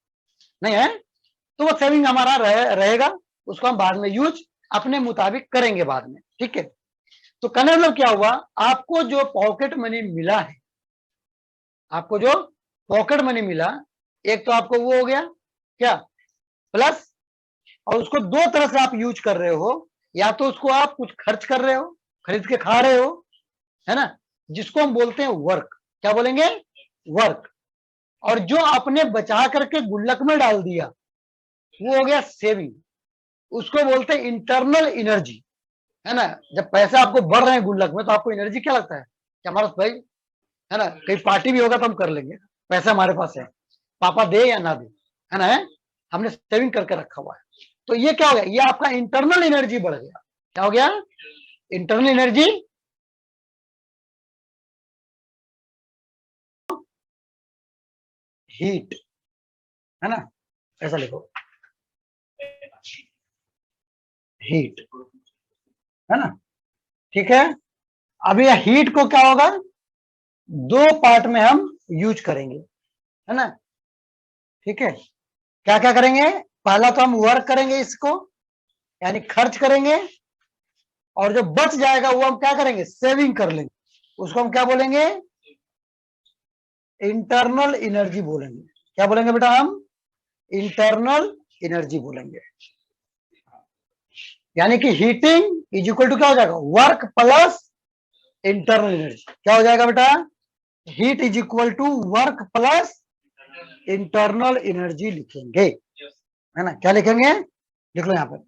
नहीं है। तो वो सेविंग हमारा रहेगा, उसको हम बाद में यूज अपने मुताबिक करेंगे बाद में। ठीक है, तो कहने मतलब क्या हुआ, आपको जो पॉकेट मनी मिला है, आपको जो पॉकेट मनी मिला, एक तो आपको वो हो गया क्या प्लस, और उसको दो तरह से आप यूज कर रहे हो, या तो उसको आप कुछ खर्च कर रहे हो, खरीद के खा रहे हो, है ना, जिसको हम बोलते हैं वर्क। क्या बोलेंगे? वर्क। और जो आपने बचा करके गुल्लक में डाल दिया वो हो गया सेविंग, उसको बोलते हैं इंटरनल एनर्जी, है ना। जब पैसे आपको बढ़ रहे हैं गुल्लक में तो आपको एनर्जी क्या लगता है कि हमारा भाई, है ना, कहीं पार्टी भी होगा तो हम कर लेंगे, पैसा हमारे पास है, पापा दे या ना दे, है ना, है हमने सेविंग करके रखा हुआ है। तो ये क्या हो गया? ये आपका इंटरनल एनर्जी बढ़ गया। क्या हो गया? Internal energy. हीट, है ना, ऐसा लिखो, हीट, है ना, ठीक है। अब ये हीट को क्या होगा, दो पार्ट में हम यूज करेंगे, है ना, ठीक है। क्या क्या करेंगे? पहला तो हम वर्क करेंगे इसको, यानी खर्च करेंगे, और जो बच जाएगा वो हम क्या करेंगे? सेविंग कर लेंगे। उसको हम क्या बोलेंगे? इंटरनल एनर्जी बोलेंगे। क्या बोलेंगे बेटा? हम इंटरनल एनर्जी बोलेंगे। यानी कि हीटिंग इज इक्वल टू क्या हो जाएगा? Work plus internal energy. क्या हो जाएगा बेटा? Heat is equal to work plus internal energy लिखेंगे, है ना। क्या लिखेंगे? लिख लो यहां पर।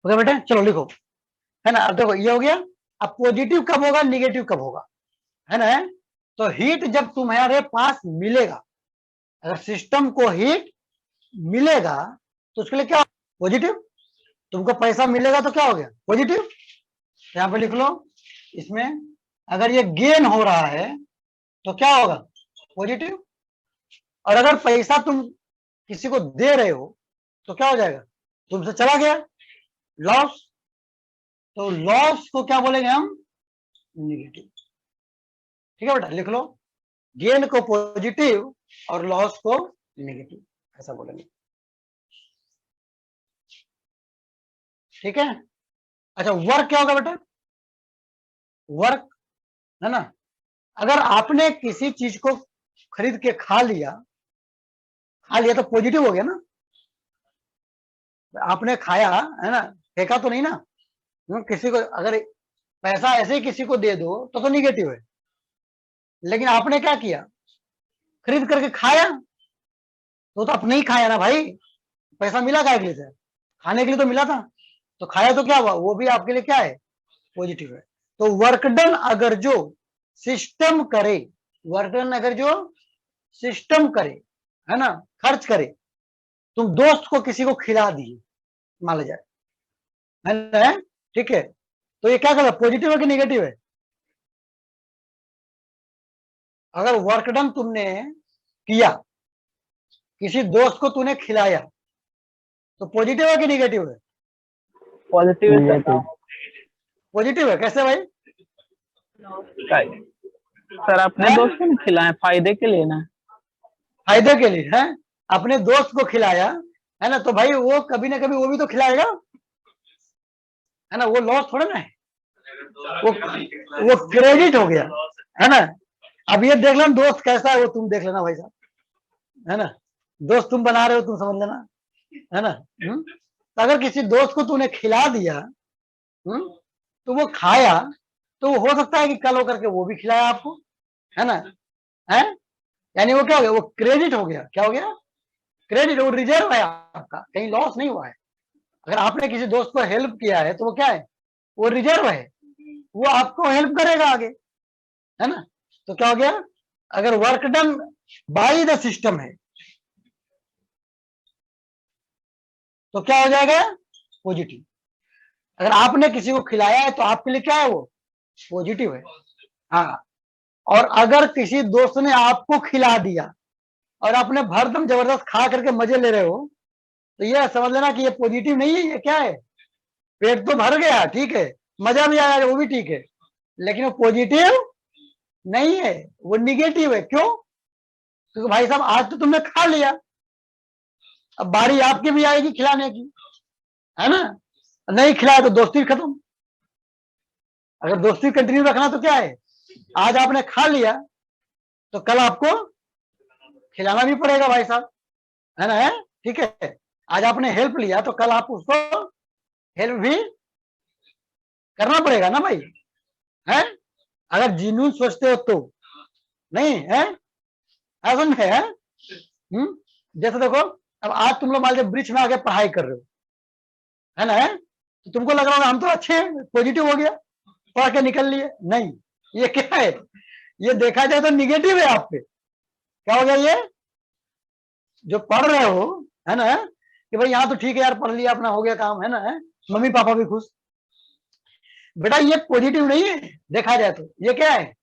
ओके बेटा, चलो लिखो, है ना। अब देखो ये हो गया। अब पॉजिटिव कब होगा, निगेटिव कब होगा, है ना। तो हीट जब तुम्हारे पास मिलेगा, अगर सिस्टम को हीट मिलेगा तो उसके लिए क्या? पॉजिटिव। तुमको पैसा मिलेगा तो क्या हो गया? पॉजिटिव। यहां पे लिख लो इसमें, अगर ये गेन हो रहा है तो क्या होगा? पॉजिटिव। और अगर पैसा तुम किसी को दे रहे हो तो क्या हो जाएगा? तुमसे चला गया, लॉस। तो लॉस को क्या बोलेंगे हम? निगेटिव। ठीक है बेटा, लिख लो, गेन को पॉजिटिव और लॉस को नेगेटिव, ऐसा बोलेंगे। ठीक है। अच्छा, वर्क क्या होगा बेटा? वर्क, है ना, अगर आपने किसी चीज को खरीद के खा लिया तो पॉजिटिव हो गया ना। आपने खाया, है ना, फेंका तो नहीं ना। किसी को अगर पैसा ऐसे ही किसी को दे दो तो निगेटिव है। लेकिन आपने क्या किया? खरीद करके खाया, तो आप नहीं खाया ना भाई, पैसा मिला काय के लिए था? खाने के लिए तो मिला था। तो खाया तो क्या हुआ? वो भी आपके लिए क्या है? पॉजिटिव है। तो वर्क डन अगर जो सिस्टम करे, वर्क डन अगर जो सिस्टम करे, है ना, खर्च करे, तुम दोस्त को किसी को खिला दिए मान लिया जाए, है ना, ठीक है, तो ये क्या कर? पॉजिटिव है कि नेगेटिव है? अगर वर्क डन तुमने किया, किसी दोस्त को तूने खिलाया, तो पॉजिटिव है कि नेगेटिव है? पॉजिटिव है सर। नेगेटिव। पॉजिटिव है। कैसे भाई? सर अपने है? दोस्त को नहीं खिलाए, फायदे के लिए ना। फायदे के लिए है। अपने दोस्त को खिलाया, है ना, तो भाई वो कभी ना कभी वो भी तो खिलाएगा, है ना, वो लॉस थोड़ा ना है, वो क्रेडिट हो गया, है ना। अब ये देख लेना दोस्त कैसा है, वो तुम देख लेना भाई साहब, है ना। दोस्त तुम बना रहे हो, तुम समझ लेना, है ना। तो अगर किसी दोस्त को तूने खिला दिया, तो वो खाया, तो हो सकता है कि कल होकर के वो भी खिलाया आपको, है ना, है, यानी वो क्या हो गया, वो क्रेडिट हो गया, क्या हो गया, क्रेडिट, वो रिजर्व है आपका, कहीं लॉस नहीं हुआ है। अगर आपने किसी दोस्त को हेल्प किया है तो वो क्या है, वो रिजर्व है, वो आपको हेल्प करेगा आगे, है ना। तो क्या हो गया, अगर work done by the system है तो क्या हो जाएगा, पॉजिटिव। अगर आपने किसी को खिलाया है तो आपके लिए क्या है, वो पॉजिटिव है। हाँ, और अगर किसी दोस्त ने आपको खिला दिया और आपने भरदम जबरदस्त खा करके मजे ले रहे हो, तो ये समझ लेना कि ये पॉजिटिव नहीं है, ये क्या है, पेट तो भर गया, ठीक है, मजा भी आया, वो भी ठीक है, लेकिन वो पॉजिटिव नहीं है, वो निगेटिव है। क्यों, क्योंकि भाई साहब आज तो तुमने खा लिया, अब बारी आपकी भी आएगी खिलाने की, है ना, नहीं खिलाया तो दोस्ती खत्म। अगर दोस्ती कंटिन्यू रखना तो क्या है, आज आपने खा लिया तो कल आपको खिलाना भी पड़ेगा भाई साहब, है ना, है, ठीक है। आज आपने हेल्प लिया तो कल आप उसको हेल्प भी करना पड़ेगा ना भाई, है, अगर जीनून सोचते हो तो, नहीं है, ऐसा नहीं है। जैसे देखो, अब आज तुम लोग मान लीजिए ब्रिज में आगे पढ़ाई कर रहे हो, है ना, है, तो तुमको लग रहा होगा हम तो अच्छे हैं, पॉजिटिव हो गया, पढ़ के निकल लिए, नहीं, ये क्या है, ये देखा जाए तो निगेटिव है आप पे। क्या हो गया, ये जो पढ़ रहे हो, है ना, कि भाई यहाँ तो ठीक है यार, पढ़ लिया अपना, हो गया काम, है ना, है, मम्मी पापा भी खुश, बेटा ये पॉजिटिव नहीं है, देखा जाए तो ये क्या है,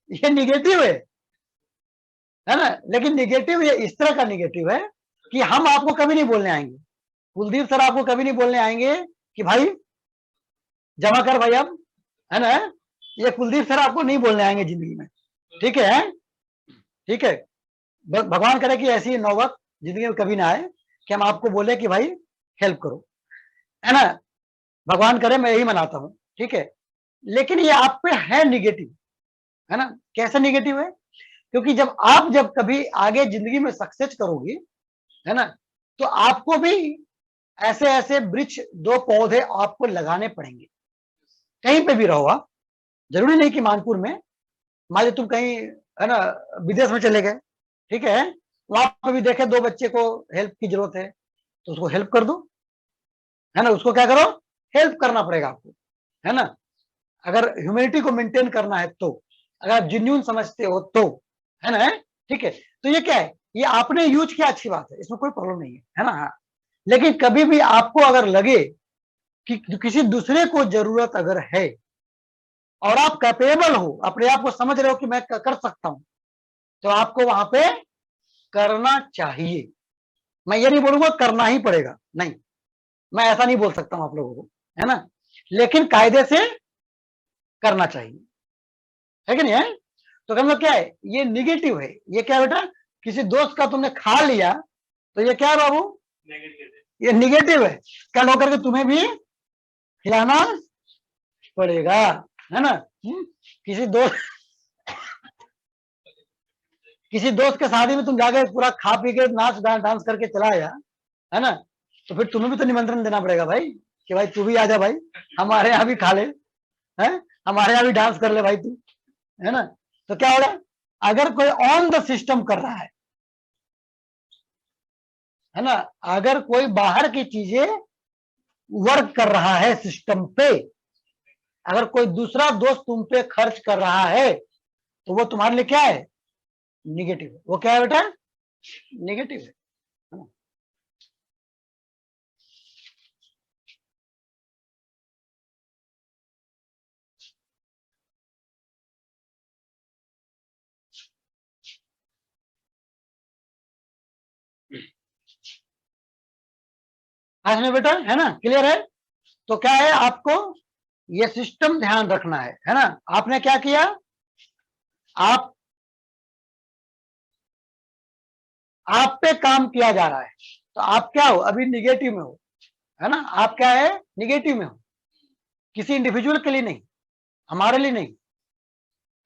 ये निगेटिव है ना। लेकिन निगेटिव ये इस तरह का निगेटिव है कि हम आपको कभी नहीं बोलने आएंगे, कुलदीप सर आपको कभी नहीं बोलने आएंगे कि भाई जमा कर भाई, अब, है ना, ये कुलदीप सर आपको नहीं बोलने आएंगे जिंदगी में, ठीक है, ठीक है। भगवान करे कि ऐसी नौबत जिंदगी में कभी ना आए कि हम आपको बोले कि भाई हेल्प करो, है ना, भगवान करे, मैं यही मनाता हूं, ठीक है। लेकिन ये आप पे है निगेटिव, है ना, कैसे निगेटिव है, क्योंकि जब कभी आगे जिंदगी में सक्सेस करोगे, है ना, तो आपको भी ऐसे ऐसे वृक्ष, दो पौधे आपको लगाने पड़ेंगे, कहीं पे भी रहो आप, जरूरी नहीं कि मानपुर में, मान लो तुम कहीं, है ना, विदेश में चले गए, ठीक है, वहां पे भी देखे दो बच्चे को हेल्प की जरूरत है तो उसको हेल्प कर दो, है ना, उसको क्या करो, हेल्प करना पड़ेगा आपको, है ना, अगर ह्यूमैनिटी को मेंटेन करना है तो, अगर आप जेन्युइन समझते हो तो, है ना, ठीक है। तो ये क्या है, ये आपने यूज किया, अच्छी बात है, इसमें कोई प्रॉब्लम नहीं है ना, हाँ। लेकिन कभी भी आपको अगर लगे कि किसी दूसरे को जरूरत अगर है और आप कैपेबल हो, अपने आप को समझ रहे हो कि मैं कर सकता हूं, तो आपको वहां पे करना चाहिए। मैं ये नहीं बोलूंगा करना ही पड़ेगा, नहीं, मैं ऐसा नहीं बोल सकता हूं आप लोगों को, है ना, लेकिन कायदे से करना चाहिए, है कि नहीं है। तो मतलब क्या है, ये निगेटिव है, ये क्या बेटा, किसी दोस्त का तुमने खा लिया तो ये क्या है बाबू, ये निगेटिव है, कल होकर के तुम्हें भी खिलाना पड़ेगा, है ना। किसी दोस्त के शादी में तुम जाके पूरा खा पी के नाच डांस करके चला आया, है ना, तो फिर तुम्हें भी तो निमंत्रण देना पड़ेगा भाई, कि भाई तू भी आ जा भाई, हमारे यहाँ भी खा ले, है, हमारे यहाँ भी डांस कर ले भाई तू, है ना। तो क्या होगा, अगर कोई ऑन द सिस्टम कर रहा है ना, अगर कोई बाहर की चीजें वर्क कर रहा है सिस्टम पे, अगर कोई दूसरा दोस्त तुम पे खर्च कर रहा है तो वो तुम्हारे लिए क्या है, निगेटिव है। वो क्या है बेटा, निगेटिव है ना? आज में बेटा, है ना, क्लियर है। तो क्या है, आपको ये सिस्टम ध्यान रखना है ना। आपने क्या किया, आप पे काम किया जा रहा है, तो आप क्या हो, अभी निगेटिव में हो, है ना, आप क्या है, निगेटिव में हो, किसी इंडिविजुअल के लिए नहीं, हमारे लिए नहीं,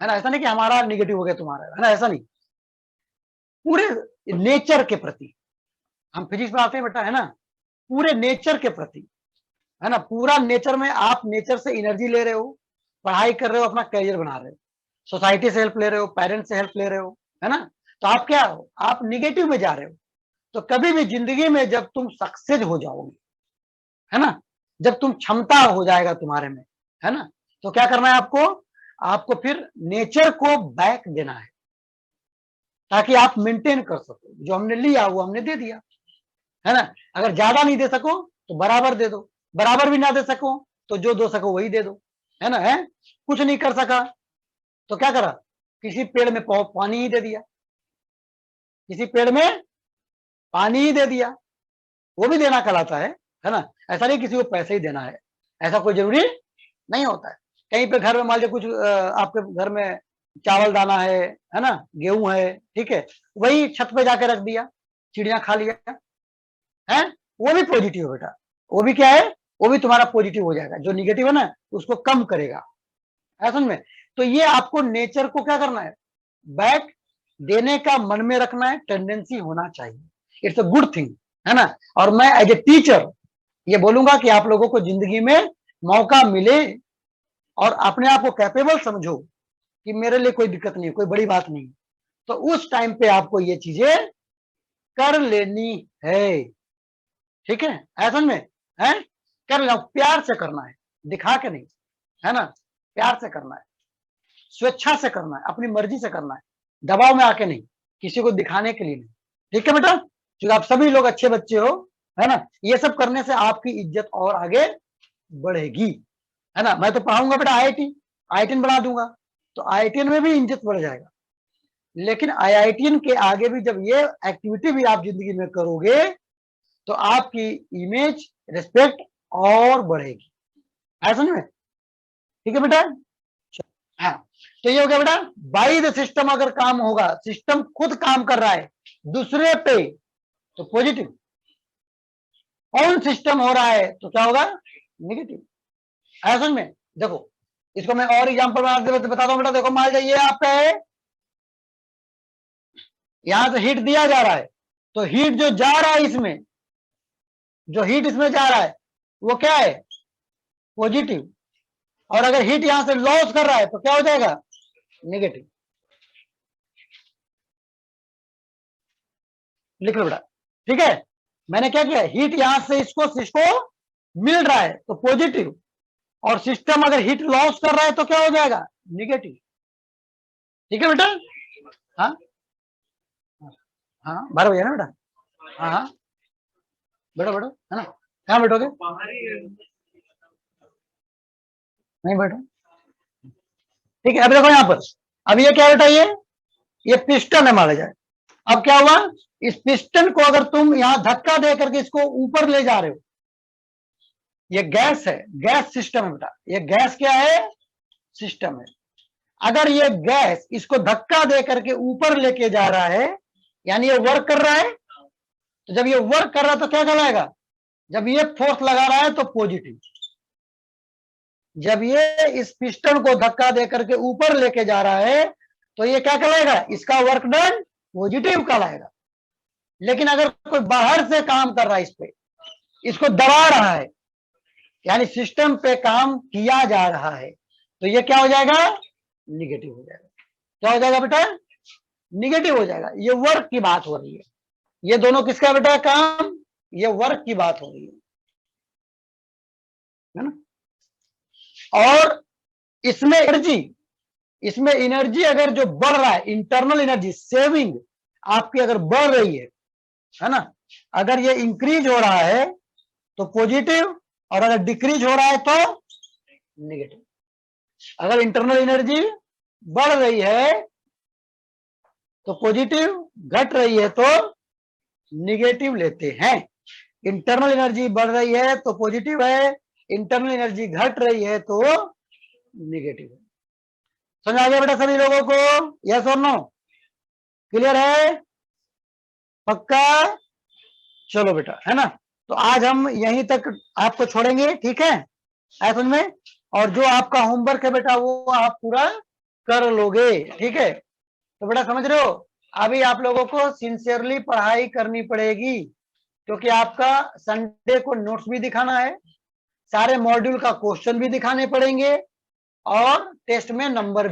है ना, ऐसा नहीं कि हमारा निगेटिव हो गया तुम्हारा, है ना, ऐसा नहीं, पूरे नेचर के प्रति, हम फिजिक्स में आते हैं बेटा, है ना, पूरे नेचर के प्रति, है ना, पूरा नेचर में आप नेचर से एनर्जी ले रहे हो पढ़ाई कर रहे हो, अपना करियर बना रहे हो, सोसाइटी से हेल्प ले रहे हो, पेरेंट्स से हेल्प ले रहे हो, है ना, तो आप क्या हो, आप निगेटिव में जा रहे हो। तो कभी भी जिंदगी में जब तुम सक्सेस हो जाओगे, है ना, जब तुम क्षमता हो जाएगा तुम्हारे में, है ना, तो क्या करना है आपको, आपको फिर नेचर को बैक देना है, ताकि आप मेंटेन कर सको। जो हमने लिया वो हमने दे दिया, है ना। अगर ज्यादा नहीं दे सको तो बराबर दे दो, बराबर भी ना दे सको तो जो दो सको वही दे दो, है ना। है कुछ नहीं कर सका तो क्या करा, किसी पेड़ में पानी ही दे दिया, किसी पेड़ में पानी ही दे दिया, वो भी देना कहलाता है ना। ऐसा नहीं किसी को पैसे ही देना है, ऐसा कोई जरूरी नहीं होता है। कहीं पे घर में मान लीजिए कुछ आपके घर में चावल दाना है ना, गेहूं है, ठीक है, वही छत पे जाके रख दिया, चिड़िया खा लिया, है, वो भी पॉजिटिव है बेटा, वो भी क्या है, वो भी तुम्हारा पॉजिटिव हो जाएगा। जो निगेटिव है ना उसको कम करेगा, है समझ में। तो ये आपको नेचर को क्या करना है, बैक देने का मन में रखना है, टेंडेंसी होना चाहिए, इट्स अ गुड थिंग, है ना। और मैं एज ए टीचर ये बोलूंगा कि आप लोगों को जिंदगी में मौका मिले और अपने आप को कैपेबल समझो कि मेरे लिए कोई दिक्कत नहीं है, कोई बड़ी बात नहीं, तो उस टाइम पे आपको ये चीजें कर लेनी है, ठीक है, ऐसा में है, कर लो, प्यार से करना है, दिखा के नहीं, है ना, प्यार से करना है, स्वेच्छा से करना है, अपनी मर्जी से करना है, दबाव में आके नहीं, किसी को दिखाने के लिए नहीं, ठीक है बेटा। क्योंकि आप सभी लोग अच्छे बच्चे हो, है ना, ये सब करने से आपकी इज्जत और आगे बढ़ेगी, है ना। मैं तो पढ़ाऊंगा बेटा आईआईटी बना दूंगा, तो आईआईटी में भी इज्जत बढ़ जाएगा, लेकिन आईआईटी के आगे भी जब ये एक्टिविटी भी आप जिंदगी में करोगे तो आपकी इमेज रिस्पेक्ट और बढ़ेगी, है समझ में, ठीक है बेटा। हाँ, तो ये हो गया बेटा, बाई द सिस्टम अगर काम होगा, सिस्टम खुद काम कर रहा है दूसरे पे तो पॉजिटिव, कौन सिस्टम हो रहा है तो क्या होगा, नेगेटिव, है समझ में। देखो इसको मैं और एग्जांपल बताता हूं बेटा, देखो मान लीजिए आपका है, यहां से हीट दिया जा रहा है, तो हीट जो जा रहा है इसमें, जो हीट इसमें जा रहा है वो क्या है, पॉजिटिव, और अगर हीट यहां से लॉस कर रहा है तो क्या हो जाएगा, नेगेटिव। लिख लो बेटा, ठीक है। मैंने क्या किया, हीट यहां से इसको मिल रहा है तो पॉजिटिव, और सिस्टम अगर हीट लॉस कर रहा है तो क्या हो जाएगा, नेगेटिव, ठीक है बेटा। हाँ हाँ 12 बजे ना बेटा, हाँ हाँ बैठो बैठो, है ना, कहाँ बैठोगे, नहीं बैठो, ठीक है। अब देखो यहाँ पर, अब ये क्या बेटा, ये पिस्टन है मान जाए। अब क्या हुआ, इस पिस्टन को अगर तुम यहां धक्का दे करके इसको ऊपर ले जा रहे हो, ये गैस है, गैस सिस्टम है बेटा, ये गैस क्या है, सिस्टम है। अगर ये गैस इसको धक्का दे करके ऊपर लेके जा रहा है, यानी ये वर्क कर रहा है, तो जब ये वर्क कर रहा है तो क्या कहलाएगा, जब ये फोर्स लगा रहा है तो पॉजिटिव, जब ये इस पिस्टन को धक्का दे करके ऊपर लेके जा रहा है तो ये क्या कहलाएगा, इसका वर्क डन पॉजिटिव कहलाएगा। लेकिन अगर कोई बाहर से काम कर रहा है, इस पे इसको दबा रहा है, यानी सिस्टम पे काम किया जा रहा है, तो ये क्या हो जाएगा, निगेटिव हो जाएगा। क्या हो जाएगा बेटा, निगेटिव हो जाएगा। ये वर्क की बात हो रही है, ये दोनों किसका बेटा काम, ये वर्क की बात हो रही है ना। और इसमें एनर्जी अगर जो बढ़ रहा है, इंटरनल एनर्जी सेविंग आपकी अगर बढ़ रही है ना, अगर ये इंक्रीज हो रहा है तो पॉजिटिव, और अगर डिक्रीज हो रहा है तो नेगेटिव। अगर इंटरनल एनर्जी बढ़ रही है तो पॉजिटिव, घट रही है तो निगेटिव लेते हैं। इंटरनल एनर्जी बढ़ रही है तो पॉजिटिव है, इंटरनल एनर्जी घट रही है तो नेगेटिव है। समझ आ गया बेटा सभी लोगों को, यस और नो, क्लियर है, पक्का, चलो बेटा, है ना। तो आज हम यहीं तक आपको छोड़ेंगे, ठीक है, समझ में। और जो आपका होमवर्क है बेटा वो आप पूरा कर लोगे, ठीक है। तो बेटा समझ रहे हो, अभी आप लोगों को सिंसियरली पढ़ाई करनी पड़ेगी, क्योंकि आपका संडे को नोट्स भी दिखाना है, सारे मॉड्यूल का क्वेश्चन भी दिखाने पड़ेंगे, और टेस्ट में नंबर